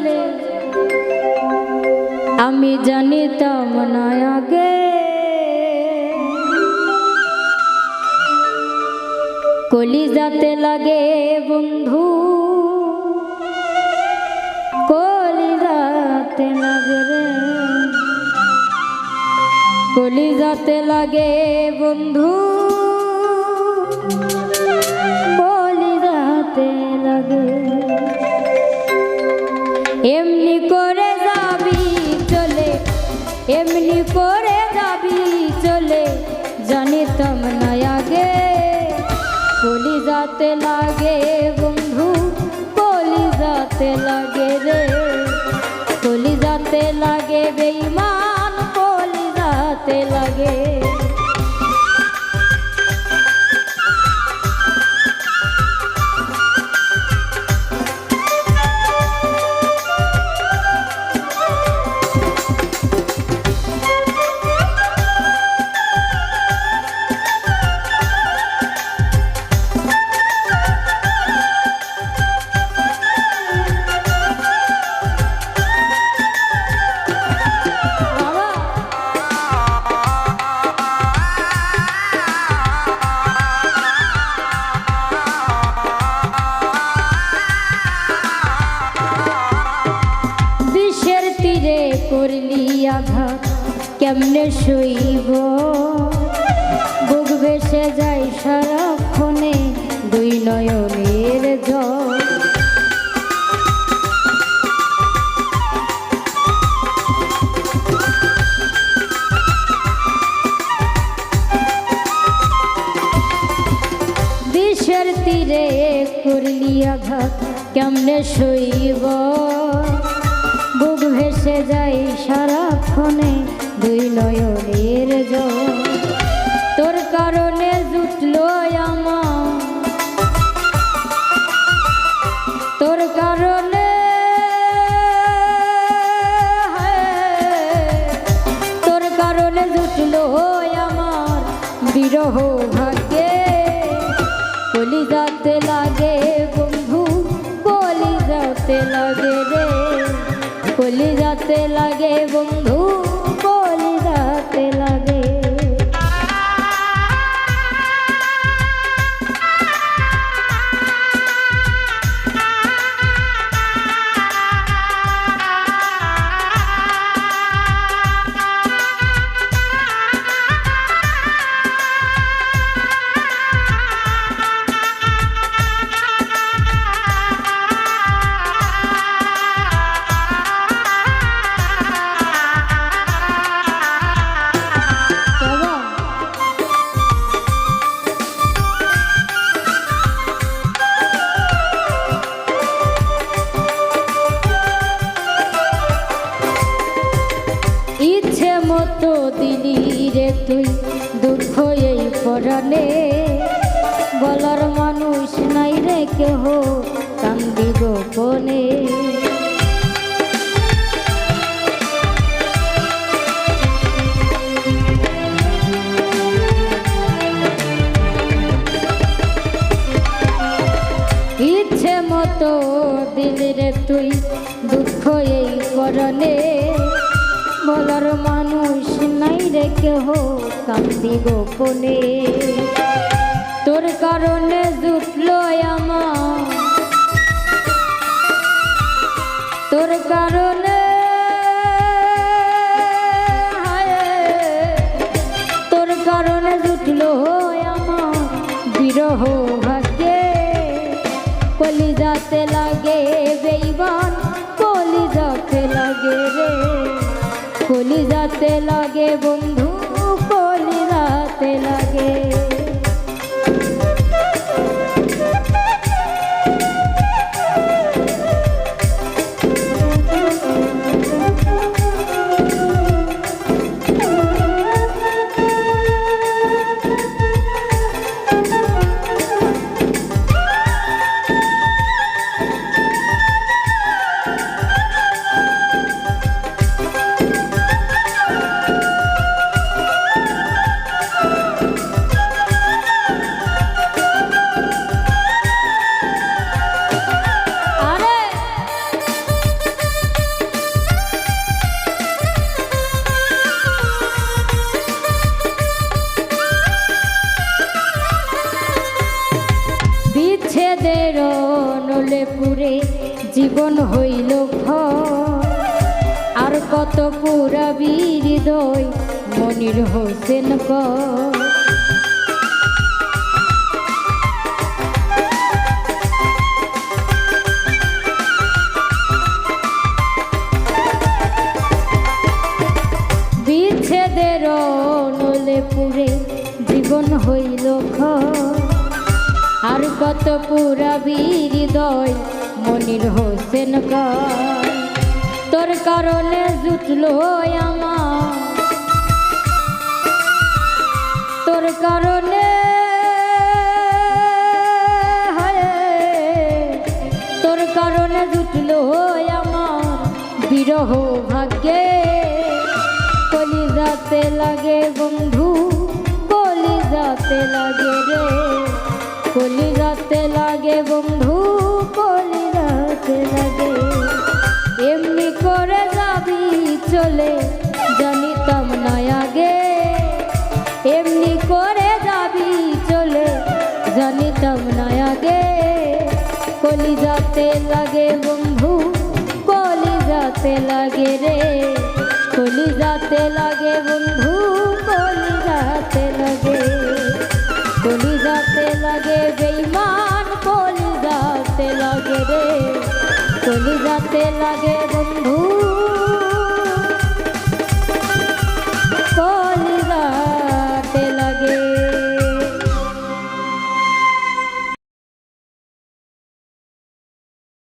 চলে আমি জানিতাম না আগে কলিজাতে লাগে বন্ধু কলিজাতে লাগে রে কলিজাতে লাগে বন্ধু কলিজাতে লাগে এমনি করে যাবি চলে এমনি করে যাবি চলে জানিতাম না আগে কলিজাতে লাগে বন্ধু কলিজাতে লাগে রে কলিজাতে লাগে বেঈমান কলিজাতে লাগে করলি আঘাত কেমনে শুইব বুক ভেসে যাই সারাক্ষণে দুই নয়নের জল বিষের তীরে করলি আঘাত কেমনে শুইব বুক ভেসে যাই সারাক্ষণে দুই নয়নের জল তোর কারণে জুটলো আমার তোর কারণে তোর কারণে জুটলো আমার বিরহ ভাগ্যে কলিজাতে লাগে বন্ধু কলিজাতে লাগে রে কলিজাতে লাগে বন্ধু কলিজাতে লাগে মতো দিলি রে তুই দুঃখ এই পরাণে বলার মানুষ নাই রে কেহ কান্দি গোপনে ইচ্ছে মতো দিলি রে তুই দুঃখ এই পরাণে বলার মানুষ নাই রে কেহ কান্দি গোপনে তোর কারণে জুটলো আমার তোর কারণে তোর কারণে জুটলো আমার বিরহ ভাগ্যে কলিজাতে লাগে বেঈমান কলিজাতে লাগে রে কলিজাতে লাগে বন্ধু কলিজাতে লাগে জীবন হইল আর কত পুরাবি হৃদয় মনির হোসেন বিচ্ছেদের নলে পুরে জীবন হইল আর কত পুরাবি হৃদয় মনির হোসেন তোর কারণে জুটলো আমার তোর কারণে তোর কারণে জুটলো আমার বিরহ ভাগ্যে কলিজাতে লাগে বন্ধু কলিজাতে লাগে রে কলিজাতে লাগে বন্ধু কলিজাতে লাগে এমনি করে যাবি চলে জানিতাম না আগে এমনি করে যাবি চলে জানিতাম না আগে কলিজাতে লাগে বন্ধু কলিজাতে লাগে রে কলিজাতে লাগে বন্ধু কলিজাতে লাগে কলিজাতে লাগে বেঈমান কলিজাতে লাগে রে কলিজাতে লাগে বন্ধু